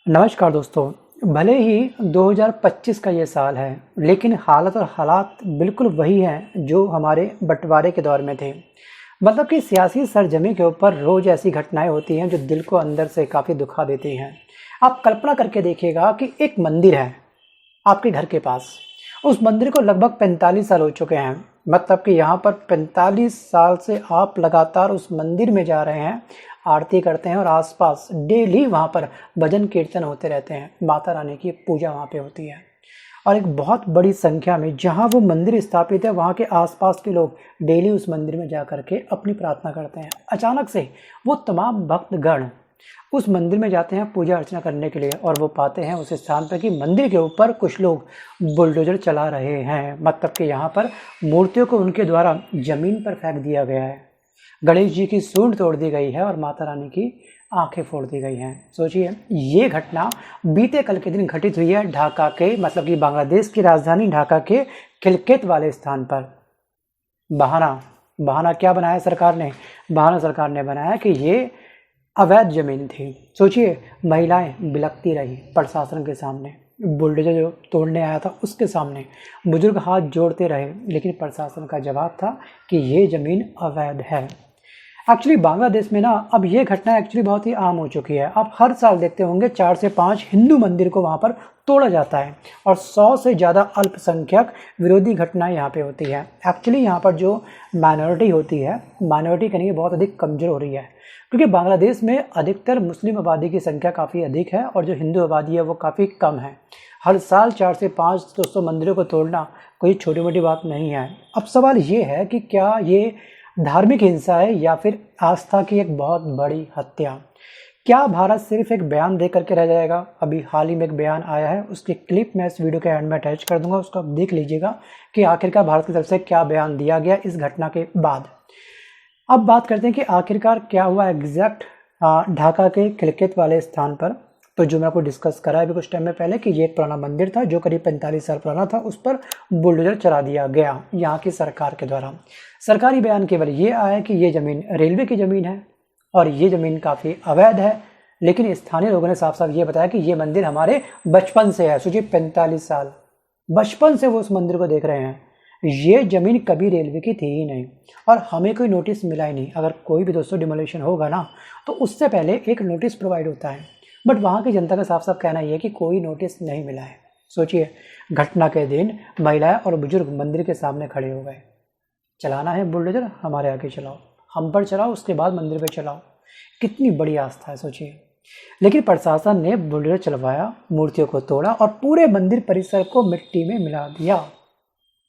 नमस्कार दोस्तों। भले ही 2025 का ये साल है, लेकिन हालत और हालात बिल्कुल वही हैं जो हमारे बंटवारे के दौर में थे। मतलब कि सियासी सरजमी के ऊपर रोज़ ऐसी घटनाएं होती हैं जो दिल को अंदर से काफ़ी दुखा देती हैं। आप कल्पना करके देखिएगा कि एक मंदिर है आपके घर के पास। उस मंदिर को लगभग 45 साल हो चुके हैं। मतलब कि यहाँ पर 45 साल से आप लगातार उस मंदिर में जा रहे हैं, आरती करते हैं और आसपास डेली वहाँ पर भजन कीर्तन होते रहते हैं। माता रानी की पूजा वहाँ पे होती है और एक बहुत बड़ी संख्या में जहाँ वो मंदिर स्थापित है वहाँ के आसपास के लोग डेली उस मंदिर में जा कर के अपनी प्रार्थना करते हैं। अचानक से वो तमाम भक्तगण उस मंदिर में जाते हैं पूजा अर्चना करने के लिए और वो पाते हैं उस स्थान पर कि मंदिर के ऊपर कुछ लोग बुलडोजर चला रहे हैं। मतलब कि यहाँ पर मूर्तियों को उनके द्वारा जमीन पर फेंक दिया गया है। गणेश जी की सूंड तोड़ दी गई है और माता रानी की आंखें फोड़ दी गई हैं। सोचिए, ये घटना बीते कल के दिन घटित हुई है ढाका के, मतलब कि बांग्लादेश की राजधानी ढाका के खिलकेत वाले स्थान पर। बहाना क्या बनाया सरकार ने? बहाना सरकार ने बनाया कि ये अवैध जमीन थी। सोचिए, महिलाएं बिलखती रही प्रशासन के सामने, बुलडोजर जो तोड़ने आया था उसके सामने बुजुर्ग हाथ जोड़ते रहे, लेकिन प्रशासन का जवाब था कि ये ज़मीन अवैध है। एक्चुअली बांग्लादेश में ना अब ये घटना एक्चुअली बहुत ही आम हो चुकी है। आप हर साल देखते होंगे 4 से 5 हिंदू मंदिर को वहाँ पर तोड़ा जाता है और 100 से ज़्यादा अल्पसंख्यक विरोधी घटनाएं यहाँ पे होती है। एक्चुअली यहाँ पर जो माइनॉरिटी होती है, माइनॉरिटी कहीं बहुत अधिक कमज़ोर हो रही है, क्योंकि बांग्लादेश में अधिकतर मुस्लिम आबादी की संख्या काफ़ी अधिक है और जो हिंदू आबादी है वो काफ़ी कम है। हर साल 4 से 5 200 मंदिरों को तोड़ना कोई छोटी मोटी बात नहीं है। अब सवाल ये है कि क्या ये धार्मिक हिंसा है या फिर आस्था की एक बहुत बड़ी हत्या? क्या भारत सिर्फ एक बयान दे करके रह जाएगा? अभी हाल ही में एक बयान आया है, उसकी क्लिप मैं इस वीडियो के एंड में अटैच कर दूंगा, उसको आप देख लीजिएगा कि आखिरकार भारत की तरफ से क्या बयान दिया गया इस घटना के बाद। अब बात करते हैं कि आखिरकार क्या हुआ एग्जैक्ट ढाका के खिलकेत वाले स्थान पर। तो जो मैं आपको डिस्कस करा अभी कुछ टाइम में पहले कि ये एक पुराना मंदिर था जो करीब 45 साल पुराना था, उस पर बुलडोजर चला दिया गया यहाँ की सरकार के द्वारा। सरकारी बयान केवल ये आया कि ये ज़मीन रेलवे की ज़मीन है और ये ज़मीन काफ़ी अवैध है, लेकिन स्थानीय लोगों ने साफ साफ ये बताया कि ये मंदिर हमारे बचपन से है। सोचिए, 45 साल बचपन से वो उस मंदिर को देख रहे हैं। ये ज़मीन कभी रेलवे की थी ही नहीं और हमें कोई नोटिस मिला ही नहीं। अगर कोई भी दोस्तों डिमोलिशन होगा ना तो उससे पहले एक नोटिस प्रोवाइड होता है, बट वहाँ की जनता का साफ साफ कहना यह है कि कोई नोटिस नहीं मिला है। सोचिए, घटना के दिन महिलाएं और बुजुर्ग मंदिर के सामने खड़े हो गए। चलाना है बुलडोजर, हमारे आगे चलाओ, हम पर चलाओ, उसके बाद मंदिर पे चलाओ। कितनी बड़ी आस्था है सोचिए। लेकिन प्रशासन ने बुलडोजर चलवाया, मूर्तियों को तोड़ा और पूरे मंदिर परिसर को मिट्टी में मिला दिया।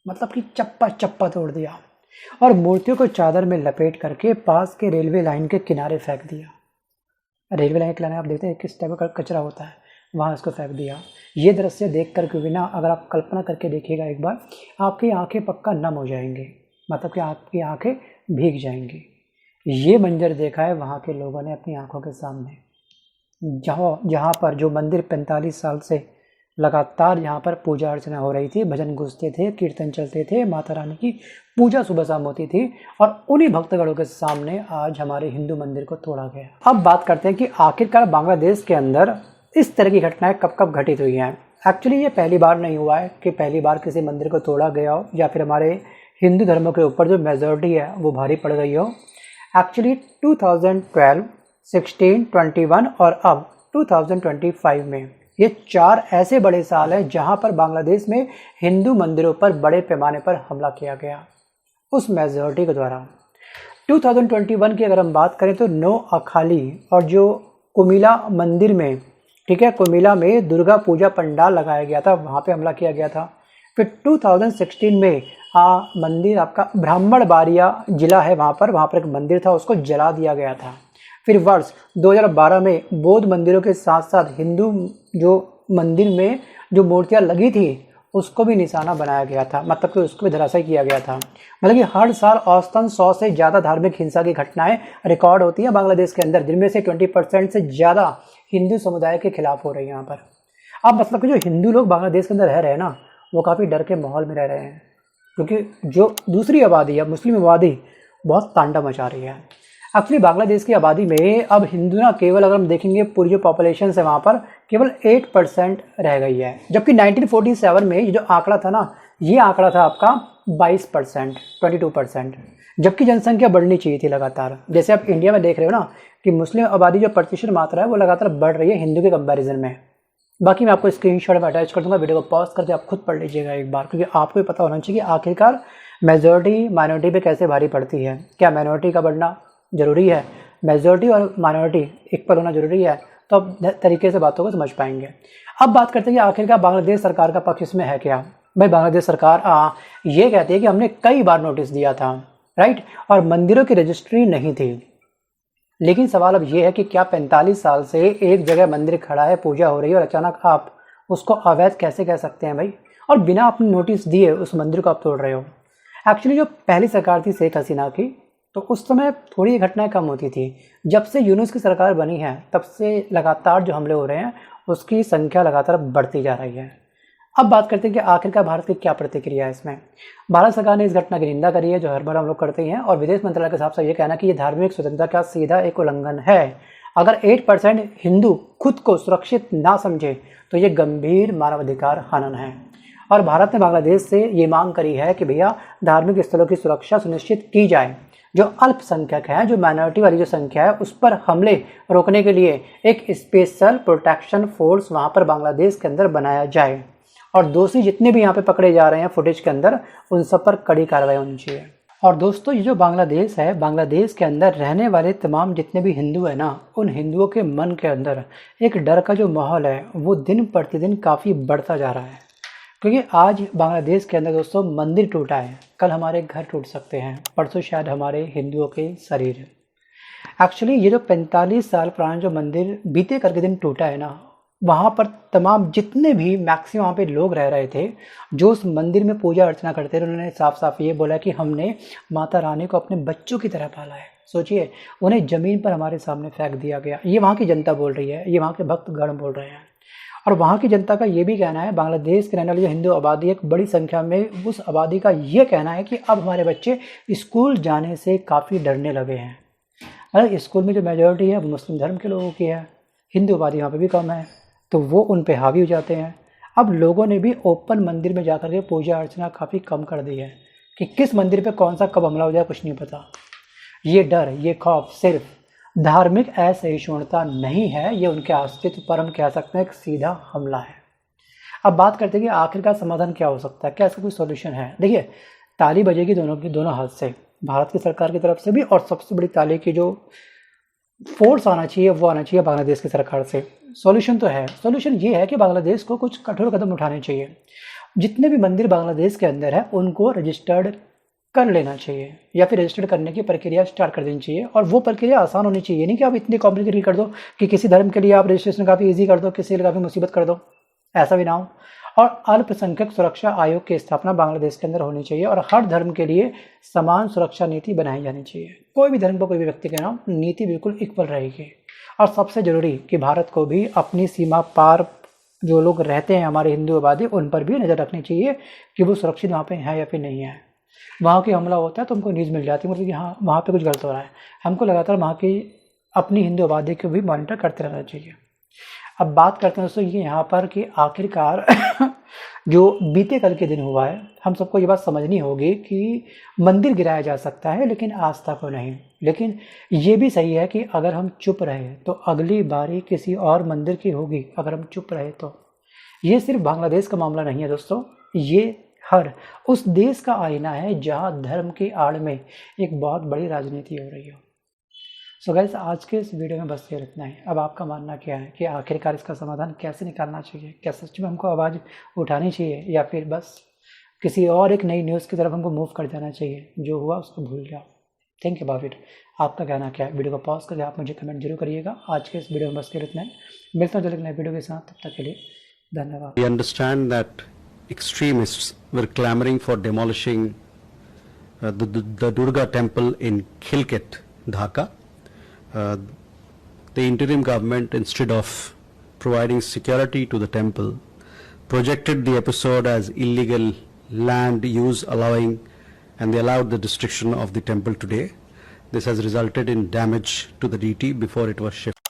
मतलब कि चप्पा चप्पा तोड़ दिया और मूर्तियों को चादर में लपेट करके पास के रेलवे लाइन के किनारे फेंक दिया। रेलवे लाइन के किनारे आप देखते हैं किस टाइप का कचरा होता है, वहाँ इसको फेंक दिया। ये दृश्य देख करके बिना अगर आप कल्पना करके देखिएगा एक बार, आपकी आंखें पक्का नम हो जाएंगी, मतलब कि आपकी आंखें भीग जाएंगी। ये मंजर देखा है वहाँ के लोगों ने अपनी आंखों के सामने, जहाँ पर जो मंदिर 45 साल से लगातार यहाँ पर पूजा अर्चना हो रही थी, भजन गूंजते थे, कीर्तन चलते थे, माता रानी की पूजा सुबह शाम होती थी, और उन्हीं भक्तगणों के सामने आज हमारे हिंदू मंदिर को तोड़ा गया। अब बात करते हैं कि आखिरकार बांग्लादेश के अंदर इस तरह की घटनाएं कब कब घटित हुई हैं। एक्चुअली ये पहली बार नहीं हुआ है कि पहली बार किसी मंदिर को तोड़ा गया हो या फिर हमारे हिंदू धर्मों के ऊपर जो मेजॉरिटी है वो भारी पड़ गई हो। एक्चुअली 2012, 16, 21 और अब 2025 में ये 4 ऐसे बड़े साल हैं जहां पर बांग्लादेश में हिंदू मंदिरों पर बड़े पैमाने पर हमला किया गया उस मेजॉरिटी के द्वारा। 2021 की अगर हम बात करें तो नो अखाली और जो कुमिला मंदिर में, ठीक है, कुमिला में दुर्गा पूजा पंडाल लगाया गया था, वहाँ पे हमला किया गया था। फिर 2016 में मंदिर आपका ब्राह्मण बारिया जिला है, वहाँ पर एक मंदिर था, उसको जला दिया गया था। फिर वर्ष 2012 में बौद्ध मंदिरों के साथ साथ हिंदू जो मंदिर में जो मूर्तियाँ लगी थी उसको भी निशाना बनाया गया था, मतलब कि उसको भी धराशायी किया गया था। मतलब कि हर साल औसतन 100 से ज़्यादा धार्मिक हिंसा की घटनाएं रिकॉर्ड होती हैं बांग्लादेश के अंदर, जिनमें से 20% से ज़्यादा हिंदू समुदाय के खिलाफ हो रही है यहाँ पर। अब मतलब कि जो हिंदू लोग बांग्लादेश के अंदर रह रहे हैं ना, वो काफ़ी डर के माहौल में रह रहे हैं, क्योंकि जो दूसरी आबादी है, मुस्लिम आबादी, बहुत तांडव मचा रही है। एक्चुअली बांग्लादेश की आबादी में अब हिंदू ना केवल, अगर हम देखेंगे पूरी जो पॉपुलेशन है वहाँ पर केवल 8% रह गई है, जबकि 1947 में ये जो आंकड़ा था ना, ये आंकड़ा था आपका 22%, 22%, जबकि जनसंख्या बढ़नी चाहिए थी लगातार। जैसे आप इंडिया में देख रहे हो ना कि मुस्लिम आबादी जो प्रतिशत मात्रा है वो लगातार बढ़ रही है हिंदू के कंपैरिजन में। बाकी मैं आपको स्क्रीनशॉट में अटैच कर दूंगा, वीडियो को पॉज करके आप खुद पढ़ लीजिएगा एक बार, क्योंकि आपको भी पता होना चाहिए कि आखिरकार मेजॉरिटी माइनॉरिटी पे कैसे भारी पड़ती है। क्या माइनॉरिटी का बढ़ना ज़रूरी है, मेजॉरिटी और माइनॉरिटी इक्वल होना ज़रूरी है? तो अब तरीके से बातों को समझ पाएंगे। अब बात करते हैं कि आखिरकार बांग्लादेश सरकार का पक्ष इसमें है क्या। भाई बांग्लादेश सरकार ये कहती है कि हमने कई बार नोटिस दिया था, राइट, और मंदिरों की रजिस्ट्री नहीं थी। लेकिन सवाल अब ये है कि क्या 45 साल से एक जगह मंदिर खड़ा है, पूजा हो रही है, और अचानक आप उसको अवैध कैसे कह सकते हैं भाई? और बिना अपने नोटिस दिए उस मंदिर को आप तोड़ रहे हो। एक्चुअली जो पहली सरकार थी शेख हसीना की, तो उस समय थोड़ी ये घटनाएं कम होती थी। जब से यूनुस की सरकार बनी है तब से लगातार जो हमले हो रहे हैं उसकी संख्या लगातार बढ़ती जा रही है। अब बात करते हैं कि आखिरकार भारत की क्या प्रतिक्रिया है इसमें। भारत सरकार ने इस घटना की निंदा करी है, जो हर बार हम लोग करते हैं, और विदेश मंत्रालय के हिसाब से ये कहना कि ये धार्मिक स्वतंत्रता का सीधा एक उल्लंघन है। अगर 8% हिंदू खुद को सुरक्षित ना समझे तो ये गंभीर मानवाधिकार हनन है। और भारत ने बांग्लादेश से ये मांग करी है कि भैया धार्मिक स्थलों की सुरक्षा सुनिश्चित की जाए। जो अल्पसंख्यक है, जो माइनॉरिटी वाली जो संख्या है, उस पर हमले रोकने के लिए एक स्पेशल प्रोटेक्शन फोर्स वहाँ पर बांग्लादेश के अंदर बनाया जाए, और दोषी जितने भी यहाँ पे पकड़े जा रहे हैं फुटेज के अंदर, उन सब पर कड़ी कार्रवाई होनी चाहिए। और दोस्तों ये जो बांग्लादेश है, बांग्लादेश के अंदर रहने वाले तमाम जितने भी हिंदू है ना, उन हिंदुओं के मन के अंदर एक डर का जो माहौल है वो दिन प्रतिदिन काफ़ी बढ़ता जा रहा है। क्योंकि आज बांग्लादेश के अंदर दोस्तों मंदिर टूटा है, कल हमारे घर टूट सकते हैं, परसों शायद हमारे हिंदुओं के शरीर। एक्चुअली ये जो 45 साल पुराना जो मंदिर बीते करके दिन टूटा है ना, वहाँ पर तमाम जितने भी मैक्सिमम वहाँ पे लोग रह रहे थे जो उस मंदिर में पूजा अर्चना करते थे, उन्होंने साफ साफ ये बोला कि हमने माता रानी को अपने बच्चों की तरह पाला है। सोचिए, उन्हें ज़मीन पर हमारे सामने फेंक दिया गया। ये वहाँ की जनता बोल रही है, ये वहाँ के भक्तगण बोल रहे हैं। और वहाँ की जनता का ये भी कहना है, बांग्लादेश के रहने वाली जो हिंदू आबादी एक बड़ी संख्या में, उस आबादी का ये कहना है कि अब हमारे बच्चे स्कूल जाने से काफ़ी डरने लगे हैं। अरे स्कूल में जो मेजॉरिटी है वो मुस्लिम धर्म के लोगों की है, हिंदू आबादी वहाँ पे भी कम है, तो वो उन पे हावी हो जाते हैं। अब लोगों ने भी ओपन मंदिर में जाकर के पूजा अर्चना काफ़ी कम कर दी है कि किस मंदिर पे कौन सा कब हमला हो जाए कुछ नहीं पता। ये डर, ये खौफ सिर्फ धार्मिक असहिष्णुता नहीं है, ये उनके अस्तित्व पर हम कह सकते हैं एक सीधा हमला है। अब बात करते हैं कि आखिरकार समाधान क्या हो सकता है, क्या इसका कोई सॉल्यूशन है। देखिए, ताली बजेगी दोनों हाथ से, भारत की सरकार की तरफ से भी, और सबसे बड़ी ताली की जो फोर्स आना चाहिए वो आना चाहिए बांग्लादेश की सरकार से। सॉल्यूशन तो है, सॉल्यूशन ये है कि बांग्लादेश को कुछ कठोर कदम उठाने चाहिए। जितने भी मंदिर बांग्लादेश के अंदर है उनको रजिस्टर्ड कर लेना चाहिए, या फिर रजिस्टर्ड करने की प्रक्रिया स्टार्ट कर देनी चाहिए। और वो प्रक्रिया आसान होनी चाहिए, नहीं कि आप इतनी कॉम्प्लिकेटेड कर दो कि किसी धर्म के लिए आप रजिस्ट्रेशन काफ़ी ईजी कर दो, किसी के लिए काफ़ी मुसीबत कर दो, ऐसा भी ना हो। और अल्पसंख्यक सुरक्षा आयोग की स्थापना बांग्लादेश के अंदर होनी चाहिए, और हर धर्म के लिए समान सुरक्षा नीति बनाई जानी चाहिए। कोई भी धर्म पर कोई भी व्यक्ति के नाम नीति बिल्कुल इक्वल रहेगी। और सबसे ज़रूरी कि भारत को भी अपनी सीमा पार जो लोग रहते हैं हमारे हिंदू आबादी, उन पर भी नज़र रखनी चाहिए कि वो सुरक्षित वहाँ पे है या फिर नहीं है। वहाँ की हमला होता है तो हमको न्यूज़ मिल जाती है, मतलब कि हाँ वहाँ पे कुछ गलत हो रहा है। हमको लगातार वहाँ की अपनी हिंदू आबादी को भी मॉनिटर करते रहना चाहिए। अब बात करते हैं दोस्तों ये यहाँ पर कि आखिरकार जो बीते कल के दिन हुआ है, हम सबको ये बात समझनी होगी कि मंदिर गिराया जा सकता है लेकिन आस्था को नहीं। लेकिन ये भी सही है कि अगर हम चुप रहे तो अगली बारी किसी और मंदिर की होगी, अगर हम चुप रहे तो। ये सिर्फ बांग्लादेश का मामला नहीं है दोस्तों, ये हर उस देश का आईना है जहाँ धर्म की आड़ में एक बहुत बड़ी राजनीति हो रही हो। सो गाइस, आज के इस वीडियो में बस ये इतना है। अब आपका मानना क्या है कि आखिरकार इसका समाधान कैसे निकालना चाहिए? क्या सच में हमको आवाज़ उठानी चाहिए, या फिर बस किसी और एक नई न्यूज़ की तरफ हमको मूव कर जाना चाहिए? जो हुआ उसको भूल जाओ। Think about it. आपका कहना क्या है? वीडियो को पॉज करके आप मुझे कमेंट जरूर करिएगा। आज के इस वीडियो में बस ये इतना है। मिलता हूँ जल्द नए वीडियो के साथ, तब तक के लिए धन्यवाद। We understand that extremists were clamoring for demolishing the Durga temple in Khilket, Dhaka. The interim government, instead of providing security to the temple, projected the episode as illegal land use, and they allowed the destruction of the temple today. This has resulted in damage to the DT before it was shifted.